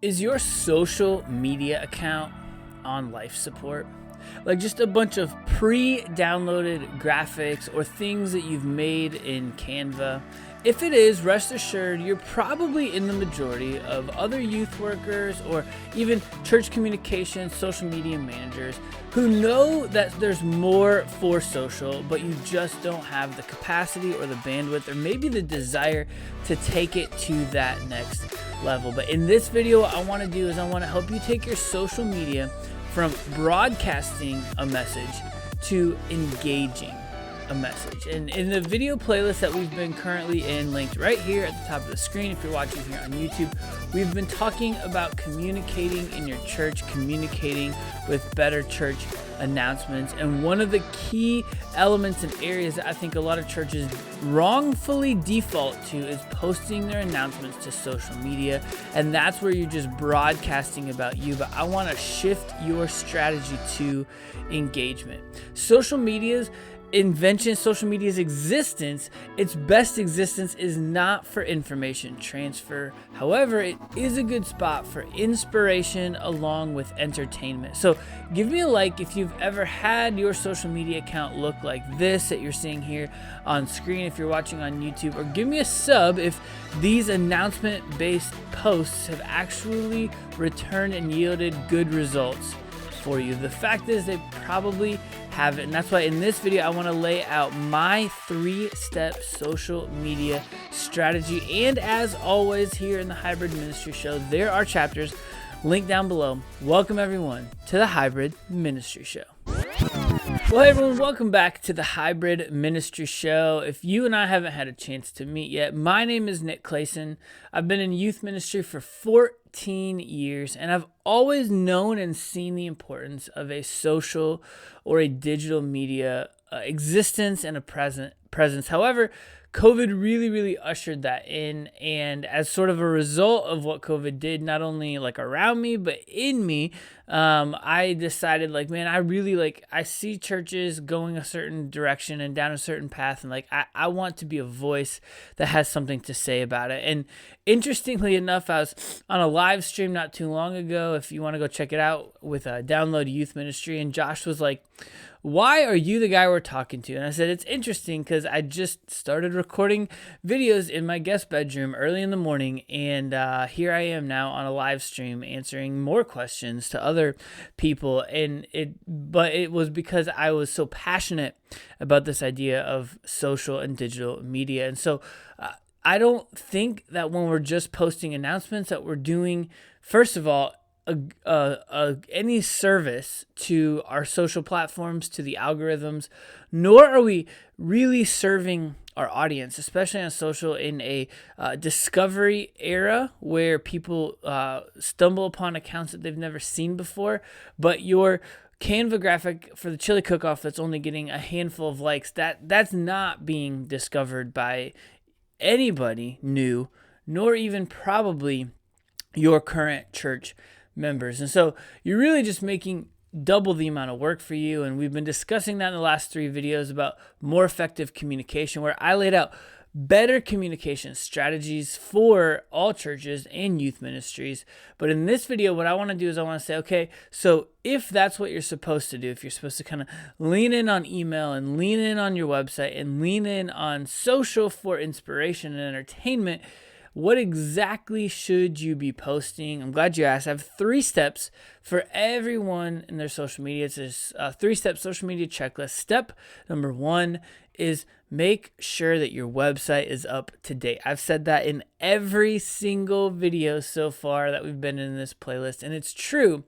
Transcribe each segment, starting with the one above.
Is your social media account on life support? Like just a bunch of pre-downloaded graphics or things that you've made in Canva? If it is, rest assured you're probably in the majority of other youth workers or even church communication, social media managers who know that there's more for social, but you just don't have the capacity or the bandwidth or maybe the desire to take it to that next level. But in this video, what I want to do is I want to help you take your social media from broadcasting a message to engaging a message. And in the video playlist that we've been currently in, linked right here at the top of the screen if you're watching here on YouTube, we've been talking about communicating in your church, communicating with better church announcements. And one of the key elements and areas that I think a lot of churches wrongfully default to is posting their announcements to social media. And that's where you're just broadcasting about you. But I want to shift your strategy to engagement. Social media's invention, social media's existence, its best existence is not for information transfer. However, it is a good spot for inspiration along with entertainment. So give me a like if you've ever had your social media account look like this that you're seeing here on screen if you're watching on YouTube, or give me a sub if these announcement-based posts have actually returned and yielded good results for you. The fact is they probably have it, and that's why in this video I want to lay out my 3-step social media strategy. And as always, here in the Hybrid Ministry Show, there are chapters linked down below. Welcome everyone to the Hybrid Ministry Show. Well, hey everyone, welcome back to the Hybrid Ministry Show. If you and I haven't had a chance to meet yet, my name is Nick Clason. I've been in youth ministry for 14 years, and I've always known and seen the importance of a social or a digital media existence and a presence. However, COVID really ushered that in, and as sort of a result of what COVID did, not only like around me, but in me, I decided I see churches going a certain direction and down a certain path, and I want to be a voice that has something to say about it. And interestingly enough, I was on a live stream not too long ago, if you want to go check it out, with Download Youth Ministry, and Josh was like, "Why are you the guy we're talking to?" And I said, it's interesting because I just started recording videos in my guest bedroom early in the morning, and here I am now on a live stream answering more questions to other people. But it was because I was so passionate about this idea of social and digital media. And so I don't think that when we're just posting announcements that we're doing, first of all, any service to our social platforms, to the algorithms, nor are we really serving our audience, especially on social, in a discovery era where people stumble upon accounts that they've never seen before. But your Canva graphic for the chili cook-off that's only getting a handful of likes, that's not being discovered by anybody new, nor even probably your current church members. And so you're really just making double the amount of work for you. And we've been discussing that in the last 3 videos about more effective communication, where I laid out better communication strategies for all churches and youth ministries. But in this video, what I want to do is I want to say, okay, so if that's what you're supposed to do, if you're supposed to kind of lean in on email and lean in on your website and lean in on social for inspiration and entertainment, what exactly should you be posting? I'm glad you asked. I have 3 steps for everyone in their social media. It's a 3-step social media checklist. Step number 1 is make sure that your website is up to date. I've said that in every single video so far that we've been in this playlist, and it's true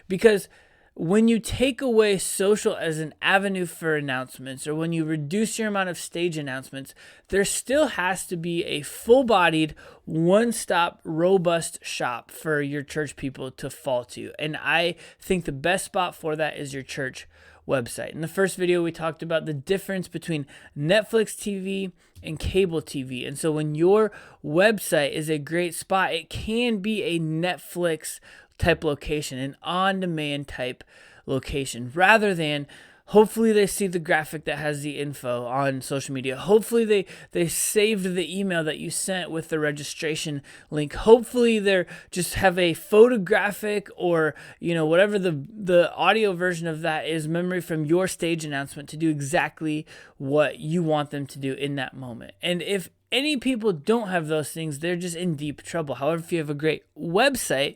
because when you take away social as an avenue for announcements, or when you reduce your amount of stage announcements, there still has to be a full-bodied, one-stop, robust shop for your church people to fall to. And I think the best spot for that is your church website. In the first video, we talked about the difference between Netflix TV and cable TV. And so when your website is a great spot, it can be a Netflix type location, an on-demand type location, rather than Hopefully they see the graphic that has the info on social media. Hopefully they saved the email that you sent with the registration link. Hopefully they're just have a photographic or, whatever the audio version of that is, memory from your stage announcement to do exactly what you want them to do in that moment. And if any people don't have those things, they're just in deep trouble. However, if you have a great website,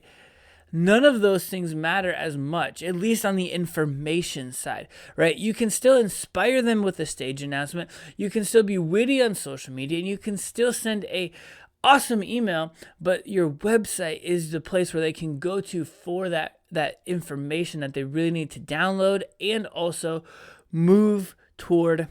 none of those things matter as much, at least on the information side, right? You can still inspire them with a stage announcement. You can still be witty on social media, and you can still send a awesome email, but your website is the place where they can go to for that information that they really need to download and also move toward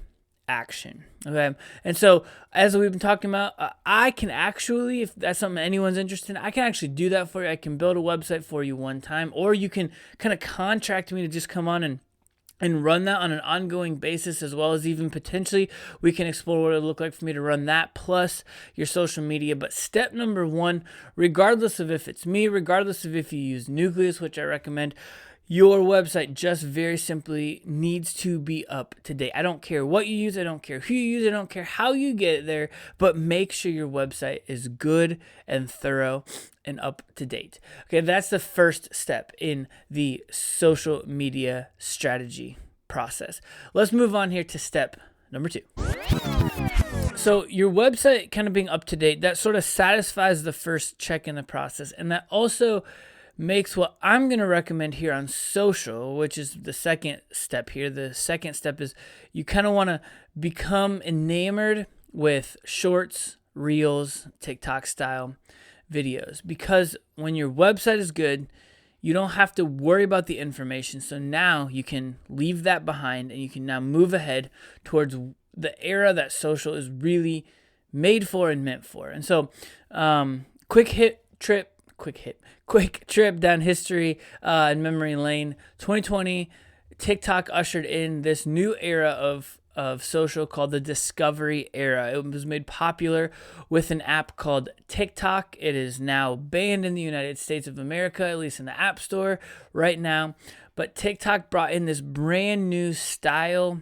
action. Okay. And so as we've been talking about, I can actually, if that's something anyone's interested in, I can actually do that for you. I can build a website for you one time, or you can kind of contract me to just come on and run that on an ongoing basis, as well as even potentially we can explore what it would look like for me to run that plus your social media. But step number one, regardless of if it's me, regardless of if you use NUCLEUS, which I recommend, your website just very simply needs to be up to date. I don't care what you use. I don't care who you use. I don't care how you get it there, but make sure your website is good and thorough and up to date. Okay, that's the first step in the social media strategy process. Let's move on here to step number two. So your website kind of being up to date, that sort of satisfies the first check in the process, and that also makes what I'm going to recommend here on social, which is the second step here. The second step is you kind of want to become enamored with shorts, reels, TikTok style videos, because when your website is good, you don't have to worry about the information. So now you can leave that behind and you can now move ahead towards the era that social is really made for and meant for. And so quick trip down history and memory lane. 2020, TikTok ushered in this new era of social called the discovery era. It was made popular with an app called TikTok. It is now banned in the United States of America, at least in the App Store right now. But TikTok brought in this brand new style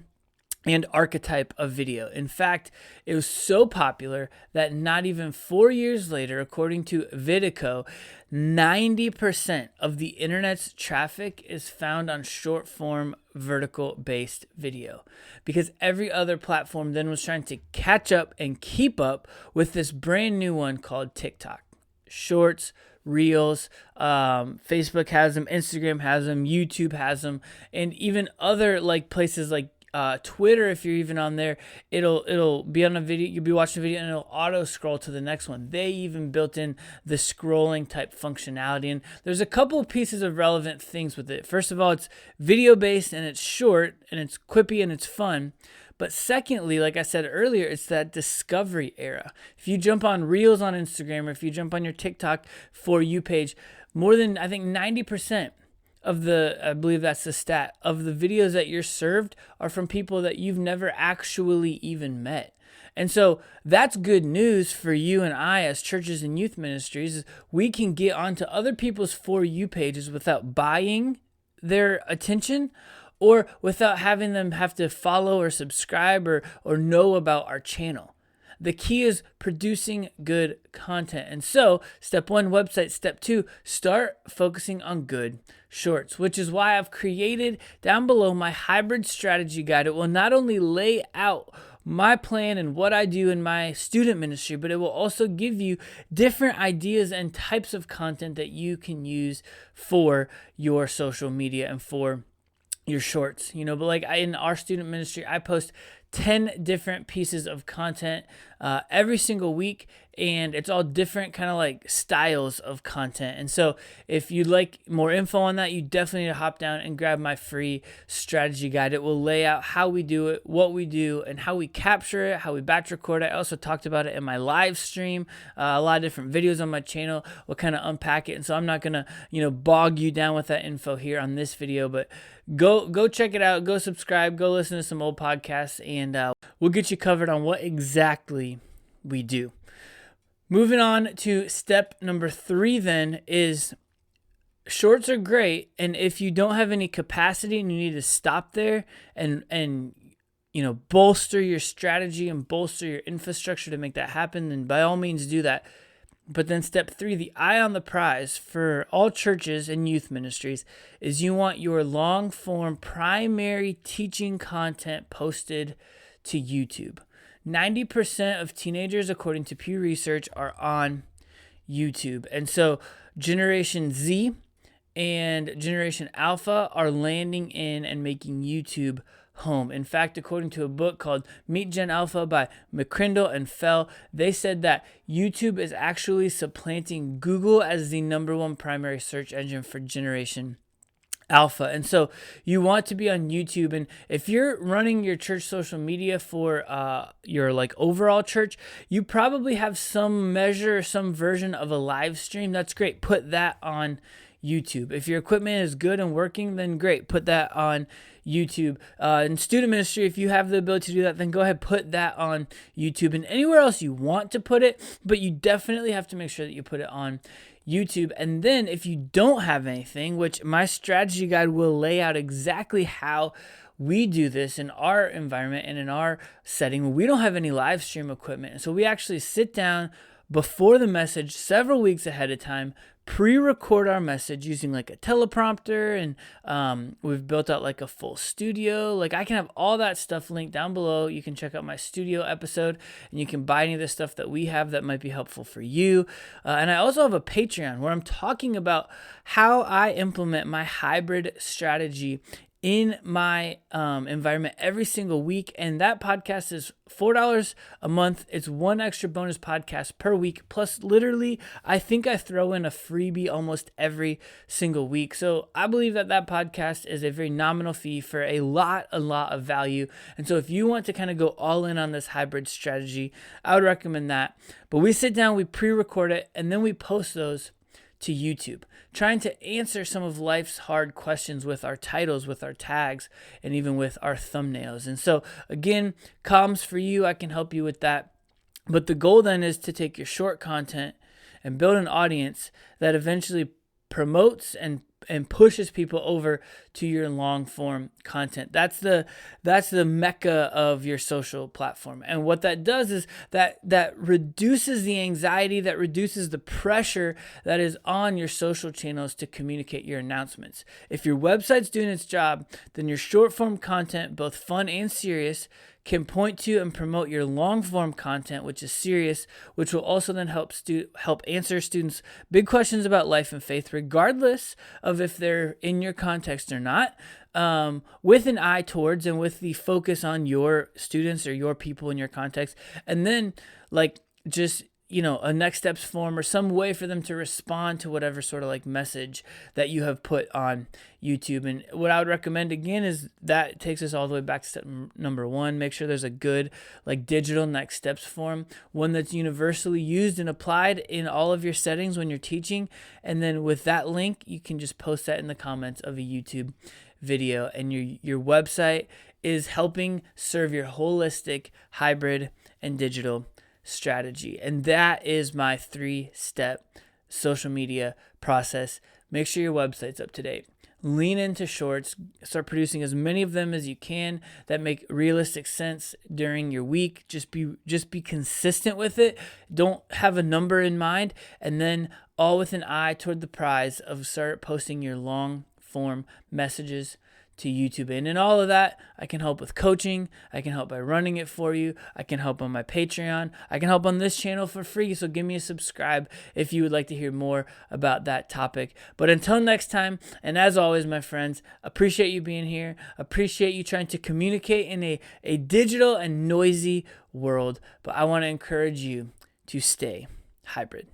and archetype of video. In fact, it was so popular that not even 4 years later, according to VIDIQ, 90% of the internet's traffic is found on short form vertical based video, because every other platform then was trying to catch up and keep up with this brand new one called TikTok. Shorts, Reels, Facebook has them, Instagram has them, YouTube has them, and even other places like Twitter, if you're even on there, it'll be on a video, you'll be watching a video and it'll auto scroll to the next one. They even built in the scrolling type functionality, and there's a couple of pieces of relevant things with it. First of all, it's video based and it's short and it's quippy and it's fun. But secondly, like I said earlier, it's that discovery era. If you jump on Reels on Instagram, or if you jump on your TikTok For You page, more than, I think, 90% of I believe that's the stat, of the videos that you're served are from people that you've never actually even met. And so that's good news for you and I as churches and youth ministries. Is we can get onto other people's For You pages without buying their attention, or without having them have to follow or subscribe or know about our channel. The key is producing good content. And so step one, website. Step two, start focusing on good shorts, which is why I've created down below my hybrid strategy guide. It will not only lay out my plan and what I do in my student ministry, but it will also give you different ideas and types of content that you can use for your social media and for your shorts. But like in our student ministry, I post 10 different pieces of content every single week, and it's all different kind of like styles of content. And so if you'd like more info on that, you definitely need to hop down and grab my free strategy guide. It will lay out how we do it, what we do, and how we capture it, how we batch record it. I also talked about it in my live stream. A lot of different videos on my channel will kind of unpack it. And so I'm not going to, bog you down with that info here on this video, but go check it out, go subscribe, go listen to some old podcasts, and we'll get you covered on what exactly we do. Moving on to step number 3 then is shorts are great. And if you don't have any capacity and you need to stop there and bolster your strategy and bolster your infrastructure to make that happen, then by all means do that. But then step 3, the eye on the prize for all churches and youth ministries, is you want your long form primary teaching content posted to YouTube. 90% of teenagers, according to Pew Research, are on YouTube. And so Generation Z and Generation Alpha are landing in and making YouTube home. In fact, according to a book called Meet Gen Alpha by McCrindle and Fell, they said that YouTube is actually supplanting Google as the #1 primary search engine for Generation Alpha. And so you want to be on YouTube. And if you're running your church social media for your overall church, you probably have some measure or some version of a live stream. That's great. Put that on YouTube. If your equipment is good and working, then great. Put that on YouTube. In student ministry, if you have the ability to do that, then go ahead, put that on YouTube and anywhere else you want to put it, but you definitely have to make sure that you put it on YouTube. And then if you don't have anything, which my strategy guide will lay out exactly how we do this in our environment and in our setting, we don't have any live stream equipment. And so we actually sit down before the message several weeks ahead of time, pre-record our message using a teleprompter, and we've built out a full studio. I can have all that stuff linked down below. You can check out my studio episode, and you can buy any of the stuff that we have that might be helpful for you. And I also have a Patreon where I'm talking about how I implement my hybrid strategy in my environment every single week. And that podcast is $4 a month. It's one extra bonus podcast per week. Plus, literally, I think I throw in a freebie almost every single week. So I believe that podcast is a very nominal fee for a lot of value. And so if you want to kind of go all in on this hybrid strategy, I would recommend that. But we sit down, we pre-record it, and then we post those to YouTube, trying to answer some of life's hard questions with our titles, with our tags, and even with our thumbnails. And so again, comms for you, I can help you with that. But the goal then is to take your short content and build an audience that eventually promotes and pushes people over to your long form content. That's the mecca of your social platform. And what that does is that reduces the anxiety, that reduces the pressure that is on your social channels to communicate your announcements. If your website's doing its job, then your short form content, both fun and serious, can point to and promote your long-form content, which is serious, which will also then help answer students' big questions about life and faith, regardless of if they're in your context or not, with an eye towards and with the focus on your students or your people in your context. And then just a next steps form or some way for them to respond to whatever sort of message that you have put on YouTube. And what I would recommend again is that takes us all the way back to step number 1. Make sure there's a good digital next steps form, one that's universally used and applied in all of your settings when you're teaching. And then with that link, you can just post that in the comments of a YouTube video, and your website is helping serve your holistic hybrid and digital strategy. And that is my 3-step social media process. Make sure your website's up to date. Lean into shorts. Start producing as many of them as you can that make realistic sense during your week. Just be consistent with it. Don't have a number in mind, and then all with an eye toward the prize of start posting your long form messages to YouTube. And in all of that, I can help with coaching. I can help by running it for you. I can help on my Patreon. I can help on this channel for free. So give me a subscribe if you would like to hear more about that topic. But until next time, and as always, my friends, appreciate you being here. Appreciate you trying to communicate in a digital and noisy world. But I want to encourage you to stay hybrid.